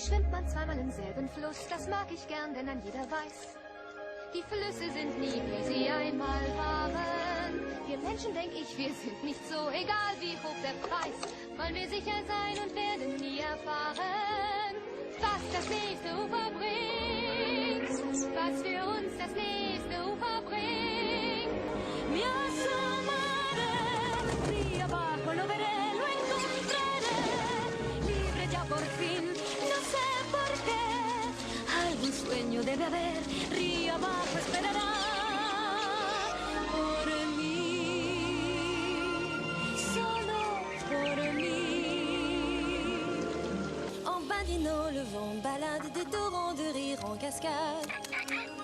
schwimmt man zweimal im selben Fluss, das mag ich gern, denn dann jeder weiß, die Flüsse sind nie, wie sie einmal waren. Wir Menschen, denk ich, wir sind nicht so, egal wie hoch der Preis, wollen wir sicher sein und werden nie erfahren, was das nächste Ufer bringt, was für uns das nächste Ufer bringt. Mi asomare, río abajo lo veré, lo encontraré, libre ya por fin, no sé por qué, algún sueño debe haber, río abajo esperará por mí, solo por mí. En badinant, le vent balade des torrents de rire en cascade.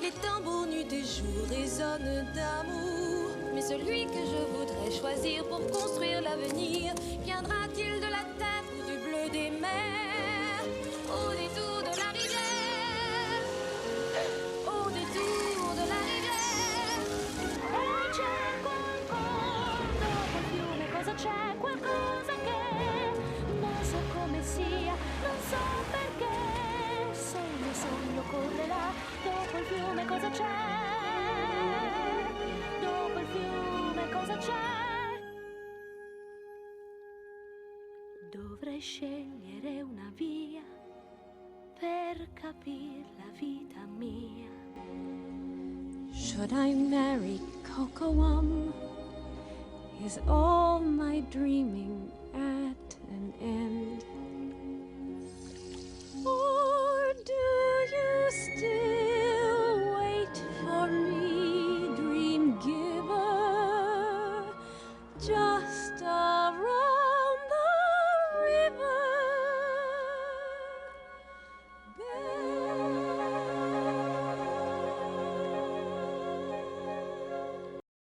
Les tambours nus du jour résonnent d'amour. Mais celui que je voudrais choisir pour construire l'avenir, viendra-t-il de la terre ou du bleu des mers? Au détour de la rivière, au détour de la rivière. E c'è qualcosa dopo il fiume, cosa c'è? Qualcosa che non so come sia, non so perché. Se il mio sogno corre là, dopo il fiume cosa c'è? Dopo il fiume cosa c'è? Dovrei scegliere una via per capire la vita mia. Should I marry Cocoam? Is all my dreaming